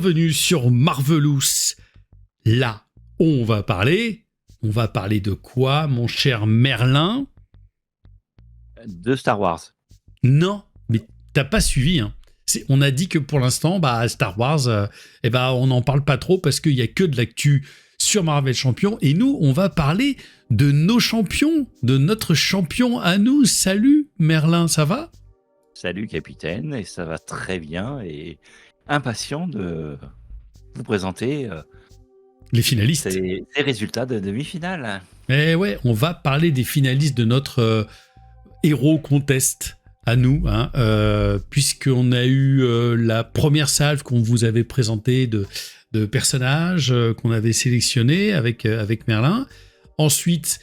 bienvenue sur Marvelous. Là, on va parler de quoi, mon cher Merlin? De Star Wars. Non, mais t'as pas suivi, hein. On a dit que pour l'instant, Star Wars, on n'en parle pas trop parce qu'il y a que de l'actu sur Marvel Champion. Et nous, on va parler de nos champions, de notre champion à nous. Salut Merlin, ça va? Salut capitaine, et ça va très bien et impatient de vous présenter les finalistes. ces résultats de demi-finale. Eh ouais, on va parler des finalistes de notre Hero Contest à nous, hein, puisqu'on a eu la première salve qu'on vous avait présentée de personnages qu'on avait sélectionnés avec Merlin. Ensuite,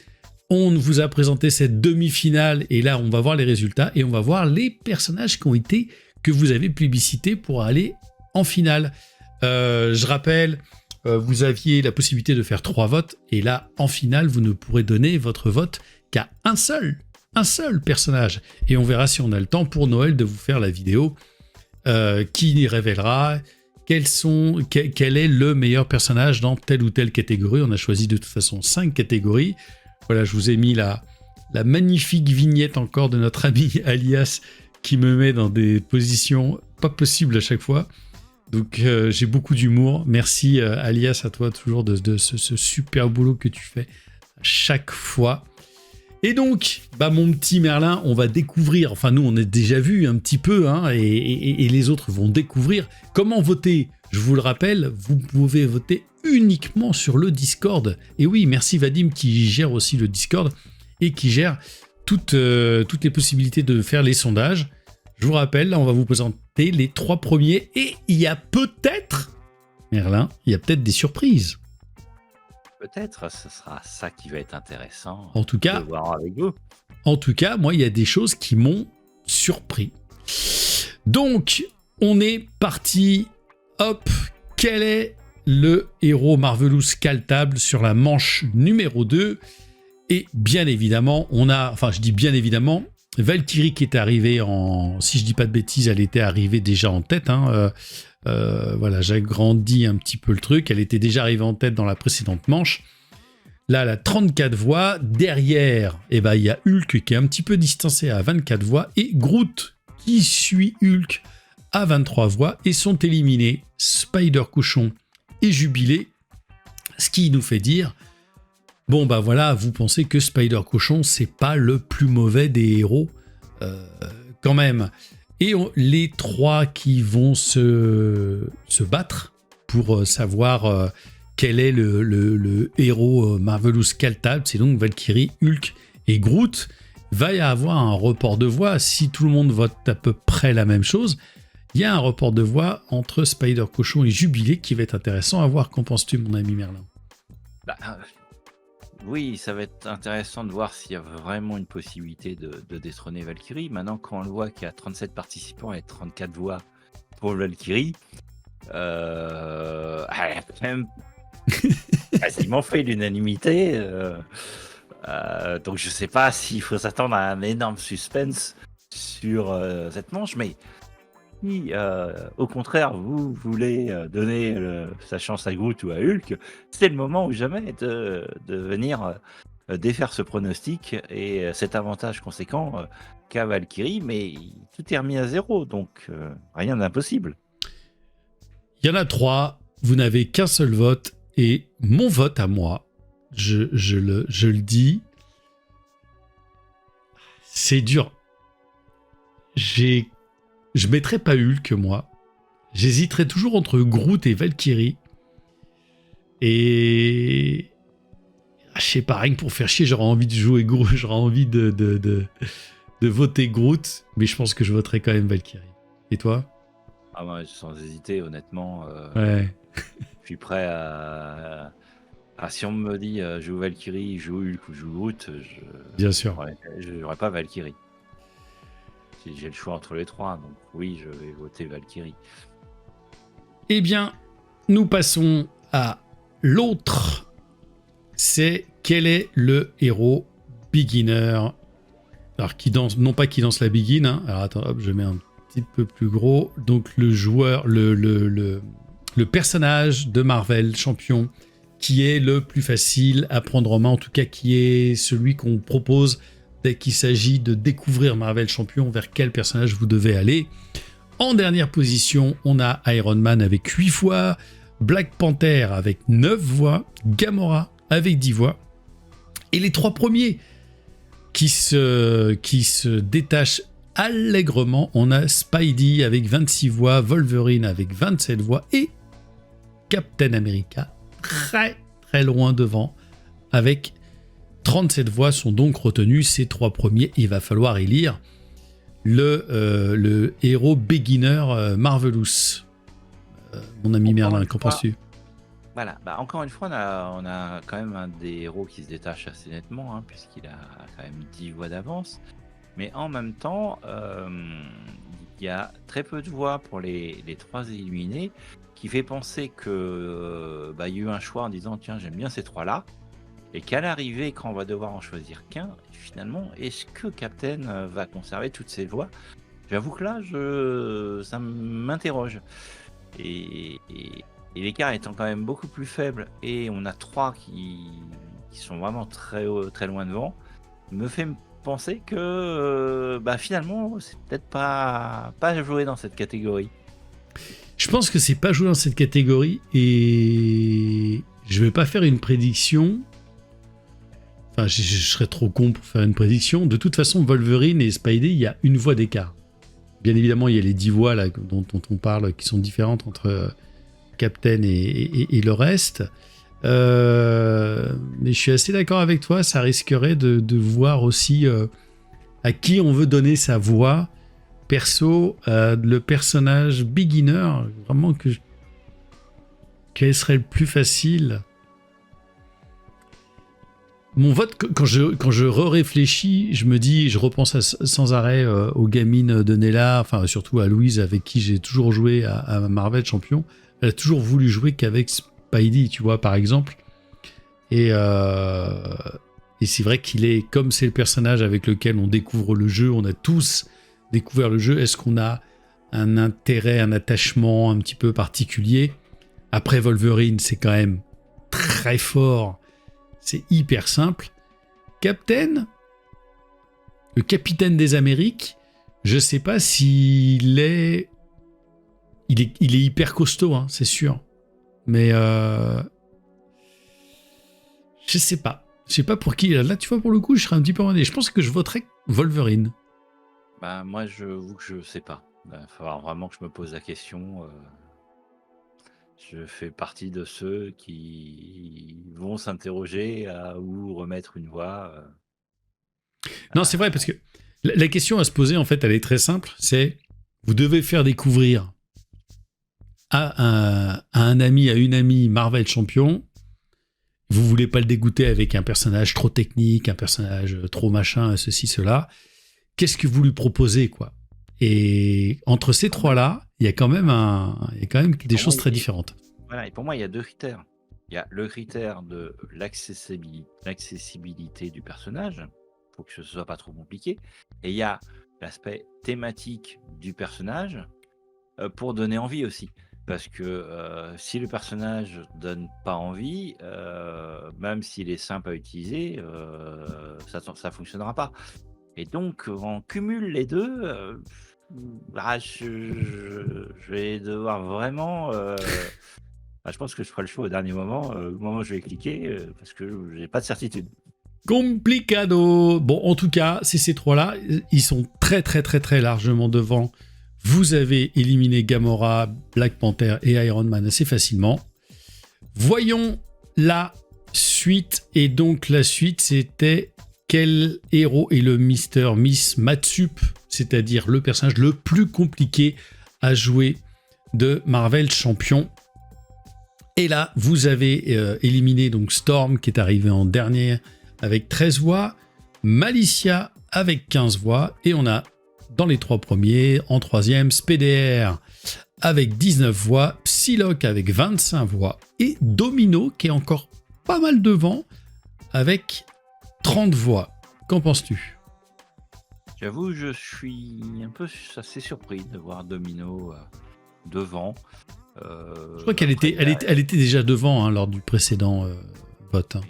on vous a présenté cette demi-finale et là, on va voir les résultats et on va voir les personnages que vous avez plébiscités pour aller en finale. Je rappelle, vous aviez la possibilité de faire 3 votes et là, en finale, vous ne pourrez donner votre vote qu'à un seul personnage. Et on verra si on a le temps pour Noël de vous faire la vidéo qui révélera quel est le meilleur personnage dans telle ou telle catégorie. On a choisi de toute façon 5 catégories. Voilà, je vous ai mis la magnifique vignette encore de notre ami Alias qui me met dans des positions pas possibles à chaque fois. Donc j'ai beaucoup d'humour. Merci Alias, à toi toujours de ce super boulot que tu fais à chaque fois. Et donc, mon petit Merlin, on va découvrir, enfin nous on a déjà vu un petit peu, hein, et les autres vont découvrir comment voter. Je vous le rappelle, vous pouvez voter uniquement sur le Discord. Et oui, merci Vadim qui gère aussi le Discord et qui gère toutes les possibilités de faire les sondages. Je vous rappelle, là on va vous présenter les 3 premiers et il y a peut-être, Merlin, il y a peut-être des surprises. Peut-être, ce sera ça qui va être intéressant en tout cas, de voir avec vous. En tout cas, moi, il y a des choses qui m'ont surpris. Donc, on est parti. Hop, quel est le héros Marvelous scaltable sur la manche numéro 2? Et bien évidemment, je dis bien évidemment, Valkyrie qui est arrivée si je dis pas de bêtises, elle était arrivée déjà en tête, hein, voilà, j'agrandis un petit peu le truc. Elle était déjà arrivée en tête dans la précédente manche. Là, elle a 34 voix. Derrière, il y a Hulk qui est un petit peu distancé à 24 voix. Et Groot qui suit Hulk à 23 voix. Et sont éliminés Spider-Cochon et Jubilé. Ce qui nous fait dire, vous pensez que Spider-Cochon, c'est pas le plus mauvais des héros quand même. Et les 3 qui vont se battre pour savoir quel est le héros Marvelous scaltable, c'est donc Valkyrie, Hulk et Groot. Va y avoir un report de voix. Si tout le monde vote à peu près la même chose, il y a un report de voix entre Spider-Cochon et Jubilé qui va être intéressant à voir. Qu'en penses-tu, mon ami Merlin? Oui, ça va être intéressant de voir s'il y a vraiment une possibilité de détrôner Valkyrie. Maintenant, quand on le voit qu'il y a 37 participants et 34 voix pour Valkyrie, elle a quand même quasiment fait l'unanimité. Donc je ne sais pas s'il faut s'attendre à un énorme suspense sur cette manche, mais si au contraire vous voulez donner sa chance à Groot ou à Hulk, c'est le moment ou jamais de venir défaire ce pronostic et cet avantage conséquent qu'a Valkyrie, mais tout est remis à 0, donc rien d'impossible. Il y en a 3, vous n'avez qu'un seul vote, et mon vote à moi, je le dis, c'est dur. Je mettrais pas Hulk, moi. J'hésiterais toujours entre Groot et Valkyrie. Et je sais pas, rien que pour faire chier, j'aurais envie de jouer Groot, j'aurais envie de voter Groot, mais je pense que je voterais quand même Valkyrie. Et toi? Ah ouais, sans hésiter, honnêtement. Ouais. Je suis prêt à... si on me dit joue Valkyrie, joue Hulk ou joue Groot, bien sûr. Je n'aurais pas Valkyrie. J'ai le choix entre les 3, donc oui, je vais voter Valkyrie. Eh bien, nous passons à l'autre. C'est quel est le héros beginner? Alors, qui danse, non pas qui danse la begin, hein. Alors attends, hop, je mets un petit peu plus gros. Donc le joueur, le le personnage de Marvel champion qui est le plus facile à prendre en main, en tout cas qui est celui qu'on propose dès qu'il s'agit de découvrir Marvel champion, vers quel personnage vous devez aller. En dernière position, on a Iron Man avec 8 voix, Black Panther avec 9 voix, Gamora avec 10 voix. Et les 3 premiers qui se détachent allègrement, on a Spidey avec 26 voix, Wolverine avec 27 voix et Captain America très très loin devant avec 37 voix. Sont donc retenus ces 3 premiers. Il va falloir élire le héros beginner Marvelous. Mon ami Merlin, qu'en penses-tu? Voilà, encore une fois, on a quand même un des héros qui se détache assez nettement, hein, puisqu'il a quand même 10 voix d'avance. Mais en même temps, il y a très peu de voix pour les 3 éliminés, qui fait penser que il y a eu un choix en disant tiens, j'aime bien ces 3-là, et qu'à l'arrivée, quand on va devoir en choisir qu'un, finalement, est-ce que Captain va conserver toutes ses voix? J'avoue que là, ça m'interroge. Et l'écart étant quand même beaucoup plus faible, et on a 3 qui sont vraiment très loin devant, me fait penser que finalement c'est peut-être pas joué dans cette catégorie. Je pense que c'est pas joué dans cette catégorie, et je vais pas faire une prédiction. Enfin, je serais trop con pour faire une prédiction. De toute façon, Wolverine et Spidey, il y a une voix d'écart. Bien évidemment, il y a les 10 voix là, dont on parle, qui sont différentes entre Captain et le reste. Mais je suis assez d'accord avec toi, ça risquerait de voir aussi à qui on veut donner sa voix. Perso, le personnage beginner, vraiment quel serait le plus facile? Mon vote, quand je réfléchis, je me dis, je repense sans arrêt aux gamines de Nella, enfin surtout à Louise, avec qui j'ai toujours joué à Marvel Champion. Elle a toujours voulu jouer qu'avec Spidey, tu vois, par exemple. Et c'est vrai qu'il est, comme c'est le personnage avec lequel on découvre le jeu, on a tous découvert le jeu, est-ce qu'on a un intérêt, un attachement un petit peu particulier? Après Wolverine, c'est quand même très fort. C'est hyper simple. Captain, le capitaine des Amériques, je sais pas s'il est... Il est hyper costaud, hein, c'est sûr. Mais je sais pas. Je sais pas pour qui. Là, tu vois, pour le coup, je serais un petit peu emmerdé. Je pense que je voterais Wolverine. Moi, je sais pas. Il va falloir vraiment que je me pose la question. Je fais partie de ceux qui vont s'interroger à où remettre une voix. Non, c'est vrai, parce que la question à se poser, en fait, elle est très simple. C'est, vous devez faire découvrir à un ami, à une amie Marvel Champion. Vous voulez pas le dégoûter avec un personnage trop technique, un personnage trop machin, ceci, cela. Qu'est-ce que vous lui proposez, quoi? Et entre ces 3-là, il y a quand même des choses très différentes. Voilà, et pour moi, il y a 2 critères. Il y a le critère de l'accessibilité du personnage, pour que ce soit pas trop compliqué, et il y a l'aspect thématique du personnage, pour donner envie aussi. Parce que si le personnage donne pas envie, même s'il est simple à utiliser, ça fonctionnera pas. Et donc, on cumule les deux. Je vais devoir vraiment. Je pense que je ferai le choix au dernier moment, au moment où je vais cliquer, parce que j'ai pas de certitude. Complicado. Bon, en tout cas, c'est ces 3-là. Ils sont très, très, très, très largement devant. Vous avez éliminé Gamora, Black Panther et Iron Man assez facilement. Voyons la suite. Et donc, la suite, c'était quel héros est le Miss Matsup, c'est-à-dire le personnage le plus compliqué à jouer de Marvel Champion. Et là, vous avez éliminé donc Storm, qui est arrivé en dernier avec 13 voix, Malicia avec 15 voix, et on a dans les 3 premiers, en 3e, SPDR avec 19 voix, Psylocke avec 25 voix, et Domino qui est encore pas mal devant avec 30 voix. Qu'en penses-tu? J'avoue, je suis un peu assez surpris de voir Domino devant. Je crois qu'elle était, elle était déjà devant lors du précédent vote. Hein.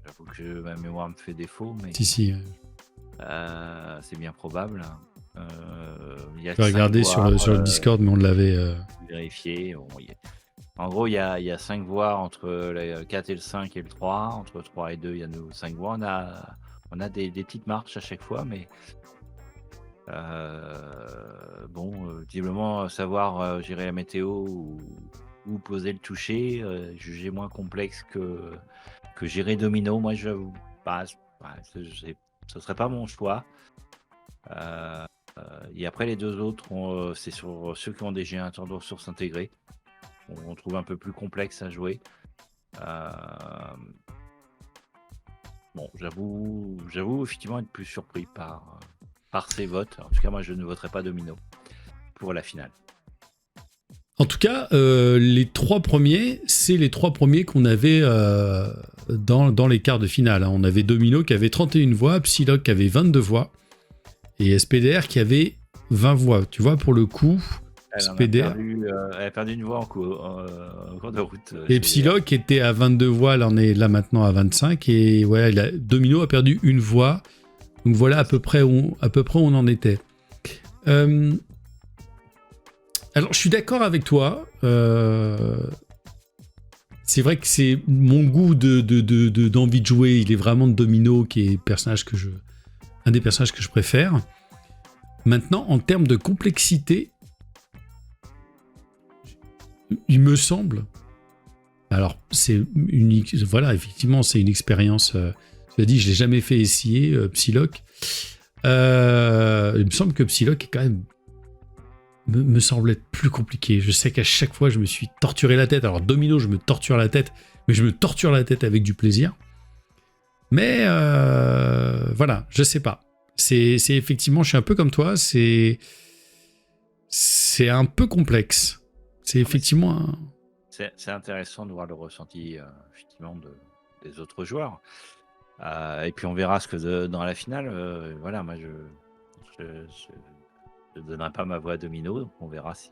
J'avoue que ma mémoire me fait défaut, mais Si. c'est bien probable. Il y a Je vais regarder sur le Discord, mais on l'avait vérifié. En gros, il y a 5 voix entre le 4 et le 5 et le 3. Entre 3 et 2, il y a nos 5 voix. On a des petites marches à chaque fois, mais visiblement, savoir gérer la météo ou poser le toucher, jugé moins complexe que gérer domino. Moi, ce serait pas mon choix. Et après, les deux autres, c'est sur ceux qui ont des générateurs de ressources intégrés. On trouve un peu plus complexe à jouer. J'avoue effectivement être plus surpris par ces votes. En tout cas, moi, je ne voterai pas domino pour la finale. En tout cas, les 3 premiers, c'est les 3 premiers qu'on avait dans les quarts de finale. Hein. On avait Domino qui avait 31 voix, Psylocke qui avait 22 voix, et SPDR qui avait 20 voix. Tu vois, pour le coup, SPDR... Elle a perdu une voix en cours de route. Et Psylocke était à 22 voix, elle en est là maintenant à 25, et ouais, Domino a perdu une voix. Donc voilà à peu près où on en était. Alors, je suis d'accord avec toi. C'est vrai que c'est mon goût d'envie de jouer. Il est vraiment de Domino, qui est un des personnages que je préfère. Maintenant, en termes de complexité, il me semble. Alors, c'est unique. Voilà, effectivement, c'est une expérience. Tu as dit, je l'ai jamais fait essayer, Psylocke. Il me semble que Psylocke est quand même me semble être plus compliqué. Je sais qu'à chaque fois, je me suis torturé la tête. Alors, Domino, je me torture la tête, mais je me torture la tête avec du plaisir. Mais voilà, je sais pas. C'est effectivement, je suis un peu comme toi, c'est un peu complexe. C'est effectivement... C'est intéressant de voir le ressenti effectivement des autres joueurs. Et puis on verra ce que dans la finale. Voilà, moi je ne donnerai pas ma voix à Domino, donc on verra si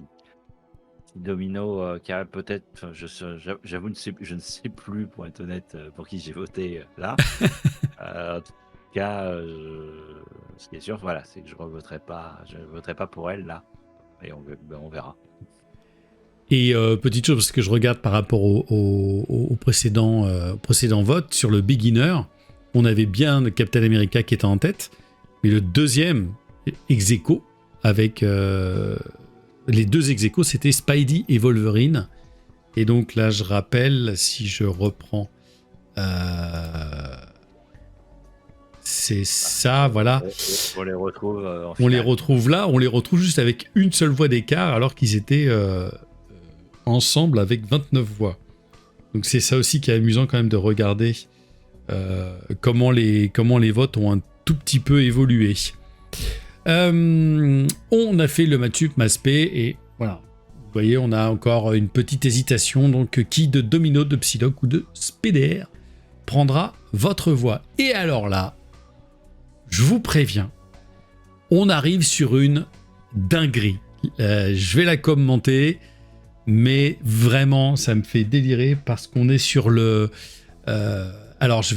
Domino, qui a peut-être, j'avoue, je ne sais plus, pour être honnête, pour qui j'ai voté là. En tout cas, ce qui est sûr, voilà, c'est que je ne voterai pas pour elle là, et on verra. Et petite chose, parce que je regarde par rapport au précédent vote, sur le beginner, on avait bien Captain America qui était en tête, mais le deuxième ex-aequo, avec les 2 ex-aequo, c'était Spidey et Wolverine. Et donc là, je rappelle, si je reprends... c'est ça, voilà. On les retrouve en finale. On les retrouve là, on les retrouve juste avec une seule voix d'écart, alors qu'ils étaient ensemble avec 29 voix. Donc c'est ça aussi qui est amusant quand même de regarder comment les votes ont un tout petit peu évolué. On a fait le Matsup Maspé et voilà. Vous voyez, on a encore une petite hésitation. Donc, qui de Domino, de Psylocke ou de SPDR prendra votre voix? Et alors là, je vous préviens, on arrive sur une dinguerie. Je vais la commenter, mais vraiment, ça me fait délirer parce qu'on est sur le... alors, je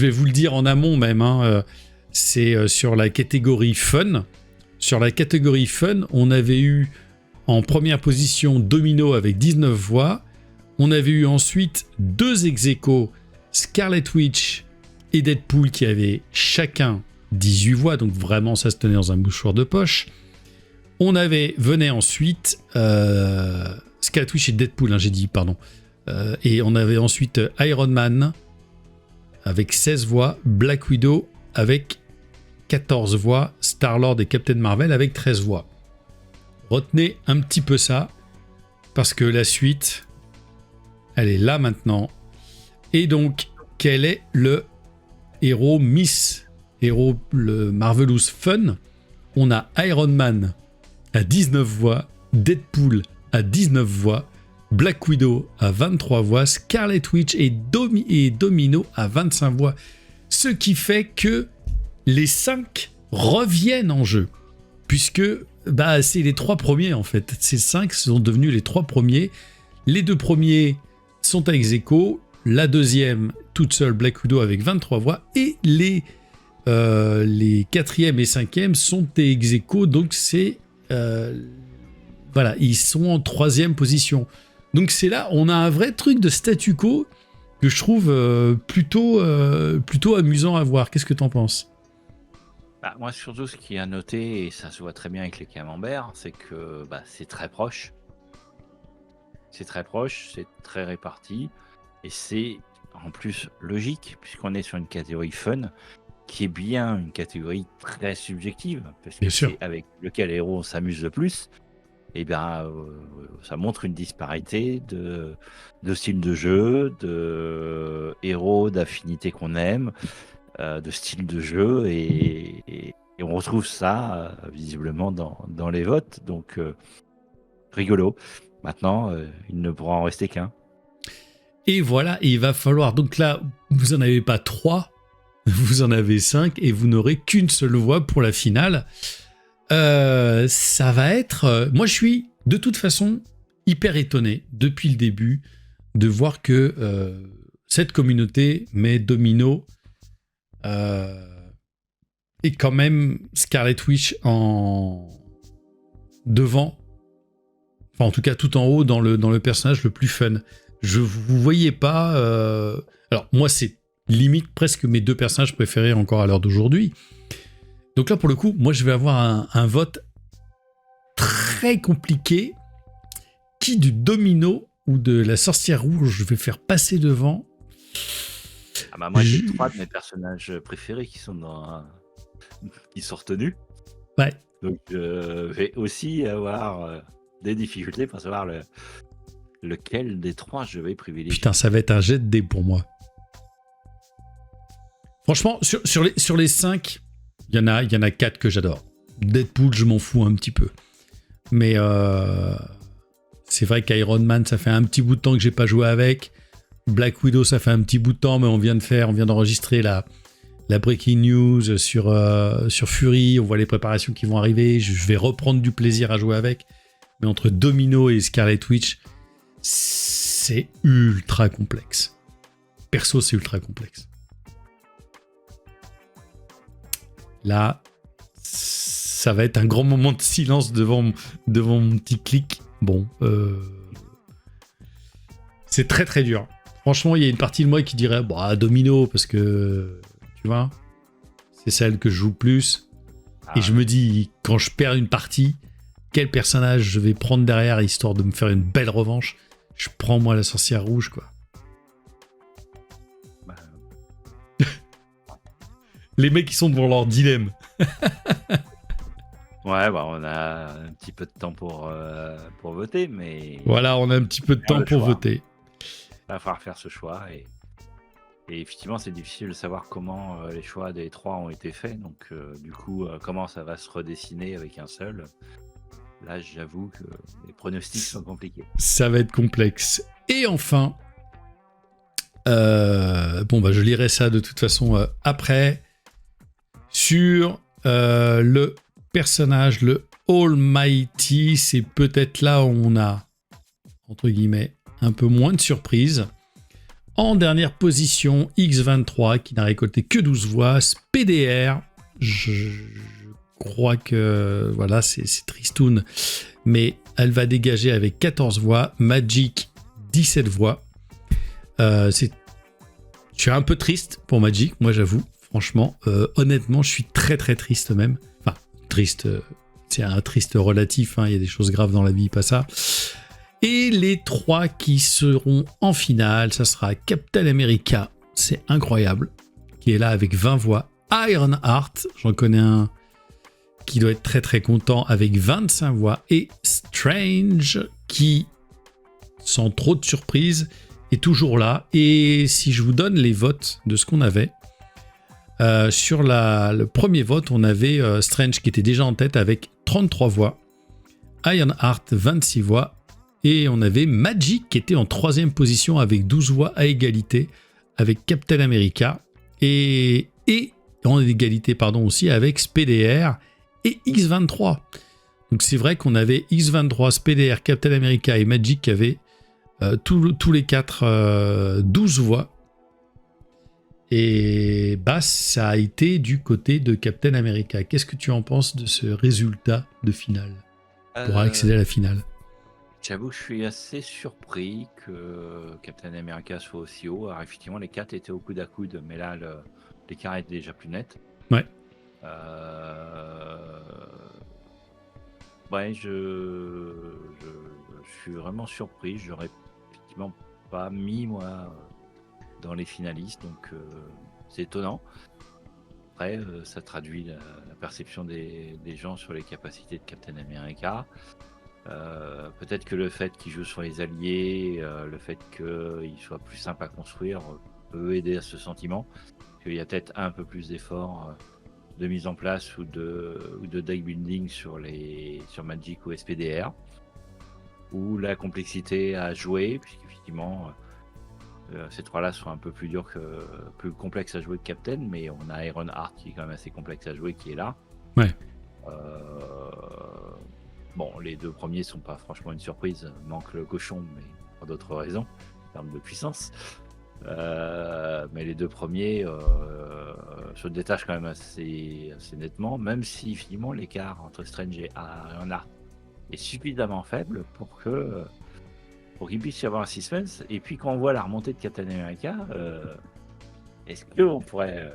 vais vous le dire en amont même, hein, c'est sur la catégorie fun. Sur la catégorie fun, on avait eu en première position Domino avec 19 voix. On avait eu ensuite 2 ex-aequo, Scarlet Witch et Deadpool, qui avaient chacun 18 voix. Donc vraiment, ça se tenait dans un mouchoir de poche. Venait ensuite Scarlet Witch et Deadpool, hein, j'ai dit, pardon. Et on avait ensuite Iron Man avec 16 voix, Black Widow avec 14 voix, Star-Lord et Captain Marvel avec 13 voix. Retenez un petit peu ça, parce que la suite, elle est là maintenant. Et donc, quel est le héros le Marvelous Fun? On a Iron Man à 19 voix, Deadpool à 19 voix, Black Widow à 23 voix, Scarlet Witch et Domino à 25 voix. Ce qui fait que les 5 reviennent en jeu, puisque Bah, c'est les 3 premiers en fait. Ces 5 sont devenus les 3 premiers. Les 2 premiers sont à ex-aequo. La deuxième, toute seule, Black Widow avec 23 voix. Et les 4e et 5e sont ex-aequo. Donc c'est... voilà, ils sont en 3e position. Donc c'est là, on a un vrai truc de statu quo que je trouve plutôt amusant à voir. Qu'est-ce que t'en penses ? Bah, moi, surtout, ce qui est à noter, et ça se voit très bien avec les camemberts, c'est que c'est très proche. C'est très proche, c'est très réparti. Et c'est en plus logique, puisqu'on est sur une catégorie fun, qui est bien une catégorie très subjective, parce que Bien sûr. c'est avec lequel héros on s'amuse le plus. Et bien, ça montre une disparité de styles de jeu, de héros, d'affinités qu'on aime, de style de jeu, et on retrouve ça visiblement dans les votes. Donc, rigolo. Maintenant, il ne pourra en rester qu'un. Et voilà, et il va falloir... Donc là, vous n'en avez pas 3, vous en avez 5, et vous n'aurez qu'une seule voix pour la finale. Ça va être... moi, je suis de toute façon hyper étonné depuis le début de voir que cette communauté met Domino et quand même Scarlet Witch en devant, enfin en tout cas tout en haut dans le personnage le plus fun. Je vous voyais pas... alors moi c'est limite presque mes 2 personnages préférés encore à l'heure d'aujourd'hui. Donc là, pour le coup, moi, je vais avoir un vote très compliqué. Qui du Domino ou de la Sorcière Rouge je vais faire passer devant? Ah bah moi, j'ai 3 de mes personnages préférés qui sont retenus. Ouais. Donc, je vais aussi avoir des difficultés pour savoir lequel des 3 je vais privilégier. Putain, ça va être un jet de dés pour moi. Franchement, sur les 5... Il y en a 4 que j'adore. Deadpool, je m'en fous un petit peu. Mais c'est vrai qu'Iron Man, ça fait un petit bout de temps que j'ai pas joué avec. Black Widow, ça fait un petit bout de temps, mais on vient d'enregistrer la breaking news sur Fury. On voit les préparations qui vont arriver. Je vais reprendre du plaisir à jouer avec. Mais entre Domino et Scarlet Witch, c'est ultra complexe. Perso, c'est ultra complexe. Là, ça va être un grand moment de silence devant mon petit clic. Bon, c'est très très dur. Franchement, il y a une partie de moi qui dirait Domino, parce que, tu vois, c'est celle que je joue plus. Et je me dis, quand je perds une partie, quel personnage je vais prendre derrière, histoire de me faire une belle revanche. Je prends, moi, la Sorcière Rouge, quoi. Les mecs qui sont devant leur dilemme. Ouais, on a un petit peu de temps pour voter, mais... Voilà, on a un petit peu de temps pour voter. Il va falloir faire ce choix, et effectivement, c'est difficile de savoir comment les choix des 3 ont été faits, donc du coup, comment ça va se redessiner avec un seul. Là, j'avoue que les pronostics sont compliqués. Ça va être complexe. Et enfin, je lirai ça de toute façon après. Sur le personnage, le Almighty, c'est peut-être là où on a, entre guillemets, un peu moins de surprise. En dernière position, X23, qui n'a récolté que 12 voix. SPDR, je crois que, voilà, c'est tristoun, mais elle va dégager avec 14 voix. Magic, 17 voix. Je suis un peu triste pour Magic, moi j'avoue. Franchement, honnêtement, je suis très très triste même. Enfin, triste, c'est un triste relatif, hein, il y a des choses graves dans la vie, pas ça. Et les 3 qui seront en finale, ça sera Captain America, c'est incroyable, qui est là avec 20 voix. Ironheart, j'en connais un qui doit être très très content avec 25 voix. Et Strange, qui, sans trop de surprise, est toujours là. Et si je vous donne les votes de ce qu'on avait, sur le premier vote, on avait Strange qui était déjà en tête avec 33 voix, Ironheart 26 voix, et on avait Magic qui était en 3e position avec 12 voix à égalité avec Captain America, et en égalité aussi avec SPDR et X23. Donc c'est vrai qu'on avait X-23, SPDR, Captain America et Magic qui avaient tous les 4 12 voix. Et bah ça a été du côté de Captain America. Qu'est-ce que tu en penses de ce résultat de finale pour accéder à la finale? J'avoue que je suis assez surpris que Captain America soit aussi haut. Alors effectivement, les 4 étaient au coude à coude, mais là, l'écart est déjà plus net. Ouais. Ouais, je suis vraiment surpris. J'aurais effectivement pas mis, moi, dans les finalistes, donc c'est étonnant. Après, ça traduit la perception des gens sur les capacités de Captain America. Peut-être que le fait qu'il joue sur les alliés, le fait qu'il soit plus simple à construire, peut aider à ce sentiment. Qu'il y a peut-être un peu plus d'efforts de mise en place ou de deck building sur Magic ou SPDR. Ou la complexité à jouer, puisqu'effectivement, ces 3-là sont un peu plus durs plus complexes à jouer que Captain, mais on a Ironheart qui est quand même assez complexe à jouer, qui est là. Ouais. Bon, les 2 premiers sont pas franchement une surprise, manque le cochon, mais pour d'autres raisons, en termes de puissance. Mais les 2 premiers se détachent quand même assez nettement, même si finalement l'écart entre Strange et Ironheart est suffisamment faible pour qu'il puisse y avoir un suspense. Et puis quand on voit la remontée de Captain America, est-ce qu'on pourrait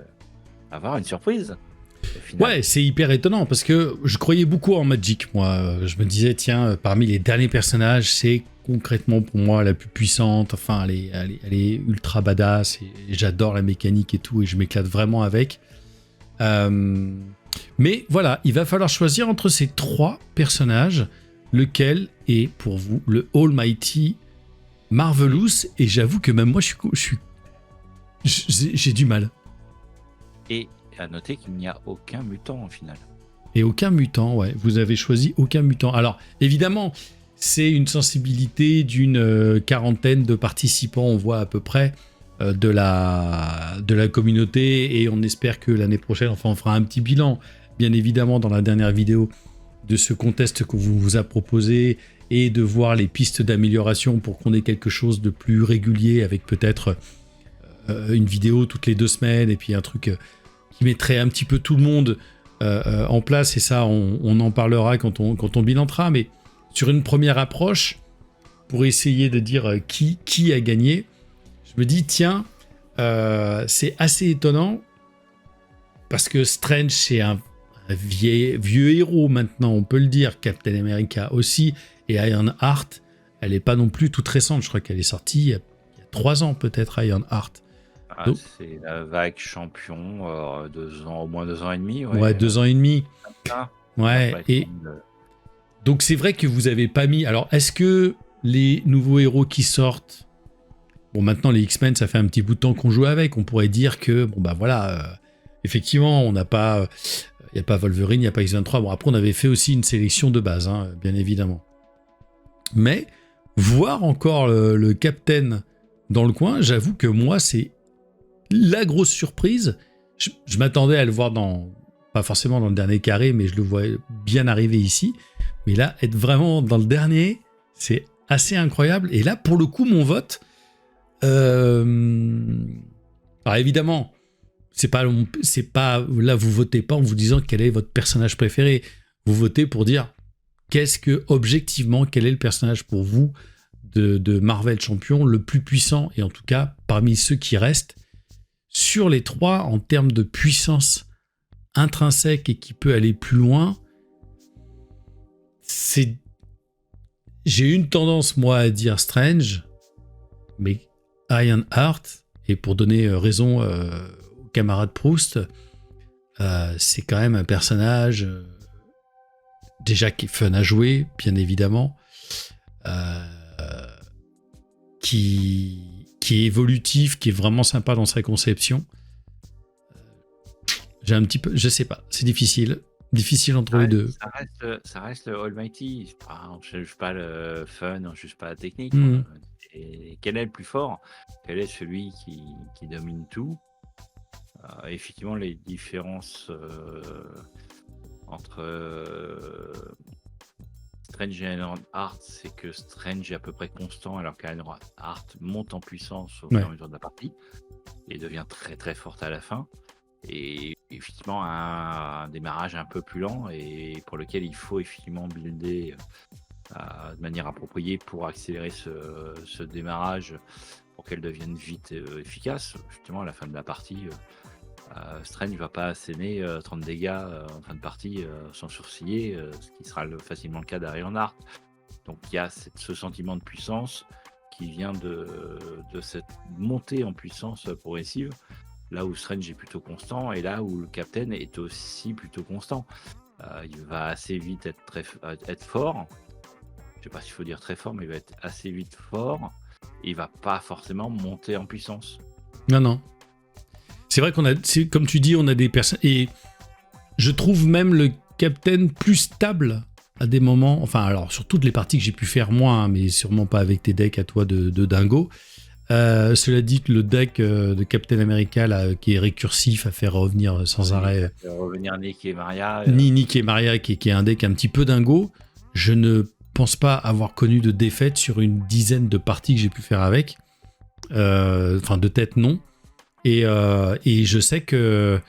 avoir une surprise au final? Ouais, c'est hyper étonnant parce que je croyais beaucoup en Magic, moi. Je me disais, tiens, parmi les derniers personnages, c'est concrètement pour moi la plus puissante. Enfin, elle est ultra badass et j'adore la mécanique et tout et je m'éclate vraiment avec. Mais voilà, il va falloir choisir entre ces 3 personnages, lequel est pour vous le Almighty Marvelous. Et j'avoue que même moi, j'ai du mal. Et à noter qu'il n'y a aucun mutant en finale. Et aucun mutant, ouais. Vous avez choisi aucun mutant. Alors, évidemment, c'est une sensibilité d'une 40aine de participants, on voit à peu près, de la communauté, et on espère que l'année prochaine, enfin, on fera un petit bilan, bien évidemment, dans la dernière vidéo, de ce contest qu'on vous a proposé, et de voir les pistes d'amélioration pour qu'on ait quelque chose de plus régulier, avec peut-être une vidéo toutes les 2 semaines, et puis un truc qui mettrait un petit peu tout le monde en place, et ça, on en parlera quand on bilantera, mais sur une première approche, pour essayer de dire qui a gagné, je me dis, tiens, c'est assez étonnant, parce que Strange, c'est un vieux héros maintenant, on peut le dire, Captain America aussi, et Ironheart, elle n'est pas non plus toute récente, je crois qu'elle est sortie il y a 3 ans peut-être, Ironheart. Donc, c'est la vague champion, 2 ans, au moins 2 ans et demi. Ouais, 2 ans et demi. Ouais, et donc c'est vrai que vous n'avez pas mis... Alors, est-ce que les nouveaux héros qui sortent... Bon, maintenant, les X-Men, ça fait un petit bout de temps qu'on joue avec. On pourrait dire que, bon, bah voilà, effectivement, on n'a pas... Il n'y a pas Wolverine, il n'y a pas X-23. Bon, après, on avait fait aussi une sélection de base, hein, bien évidemment. Mais, voir encore le Captain dans le coin, j'avoue que moi, c'est la grosse surprise. Je m'attendais à le voir pas forcément dans le dernier carré, mais je le voyais bien arriver ici. Mais là, être vraiment dans le dernier, c'est assez incroyable. Et là, pour le coup, mon vote... Alors évidemment, c'est pas là, vous votez pas en vous disant quel est votre personnage préféré. Vous votez pour dire objectivement, quel est le personnage pour vous de Marvel Champion le plus puissant, et en tout cas, parmi ceux qui restent, sur les 3, en termes de puissance intrinsèque et qui peut aller plus loin, j'ai une tendance, moi, à dire Strange, mais Ironheart, et pour donner raison au camarade Proust, c'est quand même un personnage déjà qui est fun à jouer, bien évidemment, qui est évolutif, qui est vraiment sympa dans sa conception. J'ai un petit peu, je sais pas, c'est difficile entre les deux. Ça reste le Almighty. On ne juge pas le fun, on ne juge pas la technique. Et quel est le plus fort? Quel est celui qui domine tout? Effectivement, les différences entre Strange et Ironheart, c'est que Strange est à peu près constant, alors qu'Ironheart monte en puissance au fur et à mesure de la partie et devient très très forte à la fin. Et effectivement, un démarrage un peu plus lent et pour lequel il faut effectivement builder de manière appropriée pour accélérer ce démarrage pour qu'elle devienne vite efficace. Justement, à la fin de la partie, Strange ne va pas asséner 30 dégâts en fin de partie sans sourciller, ce qui sera facilement le cas d'Ironheart. Donc il y a ce sentiment de puissance qui vient de cette montée en puissance progressive, là où Strange est plutôt constant et là où le Captain est aussi plutôt constant. Il va assez vite être fort. Je ne sais pas s'il faut dire très fort, mais il va être assez vite fort. Et il va pas forcément monter en puissance. Non. C'est vrai comme tu dis, on a des personnes... Et je trouve même le Captain plus stable à des moments. Enfin, alors, sur toutes les parties que j'ai pu faire moi, hein, mais sûrement pas avec tes decks à toi de dingo. Cela dit que le deck de Captain America, là, qui est récursif, à faire revenir sans arrêt... revenir Nick et Maria. Nick et Maria, qui est un deck un petit peu dingo. Je ne pense pas avoir connu de défaite sur une dizaine de parties que j'ai pu faire avec. Enfin, de tête, non. Et je sais que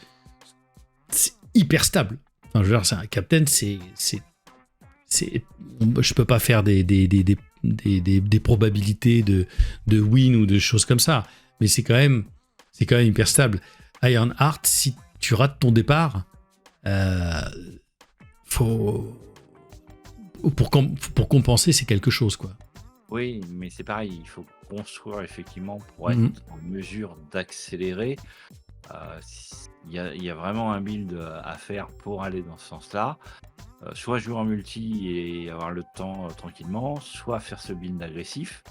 c'est hyper stable. Enfin, je veux dire, c'est un Captain, je peux pas faire des probabilités de win ou de choses comme ça. Mais c'est quand même hyper stable. Ironheart, si tu rates ton départ, pour compenser, c'est quelque chose, quoi. Oui, mais c'est pareil, il faut construire effectivement pour être en mesure d'accélérer. Il y a vraiment un build à faire pour aller dans ce sens-là. Soit jouer en multi et avoir le temps tranquillement, soit faire ce build agressif,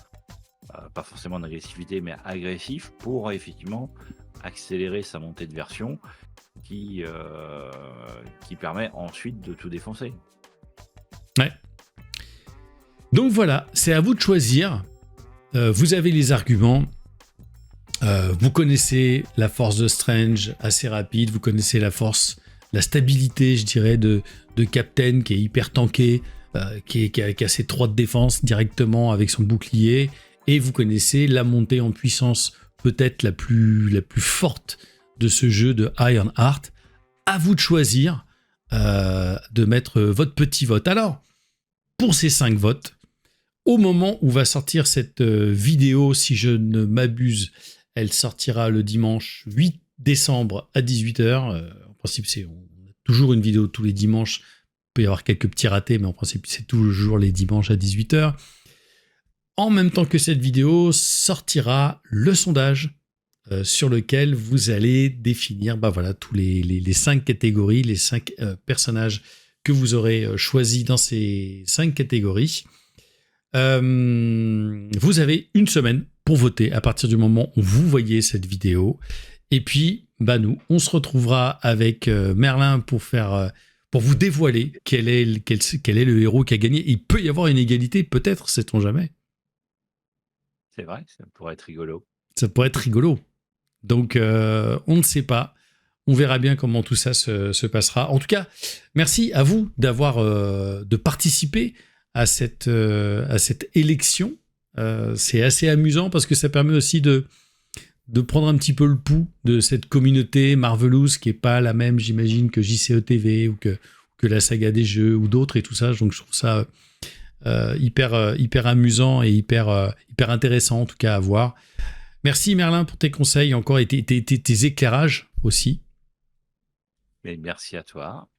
pas forcément d'agressivité, mais agressif, pour effectivement accélérer sa montée de version qui permet ensuite de tout défoncer. Ouais. Donc voilà, c'est à vous de choisir. Vous avez les arguments. Vous connaissez la force de Strange, assez rapide. Vous connaissez la stabilité, je dirais, de Captain, qui est hyper tanké, qui a ses 3 de défense directement avec son bouclier. Et vous connaissez la montée en puissance, peut-être la plus forte de ce jeu de Ironheart. À vous de choisir, de mettre votre petit vote. Alors, pour ces 5 votes, au moment où va sortir cette vidéo, si je ne m'abuse, elle sortira le dimanche 8 décembre à 18h. En principe, on a toujours une vidéo tous les dimanches. Il peut y avoir quelques petits ratés, mais en principe, c'est toujours les dimanches à 18h. En même temps que cette vidéo, sortira le sondage sur lequel vous allez définir tous les 5 catégories, les 5 personnages que vous aurez choisis dans ces 5 catégories. Vous avez une semaine pour voter à partir du moment où vous voyez cette vidéo. Et puis, nous, on se retrouvera avec Merlin pour vous dévoiler quel est le héros qui a gagné. Il peut y avoir une égalité, peut-être, sait-on jamais. C'est vrai, ça pourrait être rigolo. Ça pourrait être rigolo. Donc, on ne sait pas. On verra bien comment tout ça se passera. En tout cas, merci à vous de participer à cette élection. C'est assez amusant parce que ça permet aussi de prendre un petit peu le pouls de cette communauté Marvelous qui n'est pas la même, j'imagine, que JCE TV ou que la saga des jeux ou d'autres et tout ça. Donc je trouve ça hyper amusant et hyper intéressant en tout cas à voir. Merci Merlin pour tes conseils encore et tes éclairages aussi. Mais merci à toi.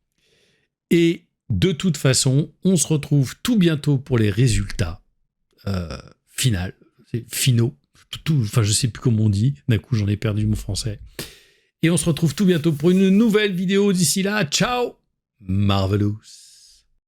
Et de toute façon, on se retrouve tout bientôt pour les résultats finaux. Enfin, je sais plus comment on dit. D'un coup, j'en ai perdu mon français. Et on se retrouve tout bientôt pour une nouvelle vidéo. D'ici là, ciao, Marvelous.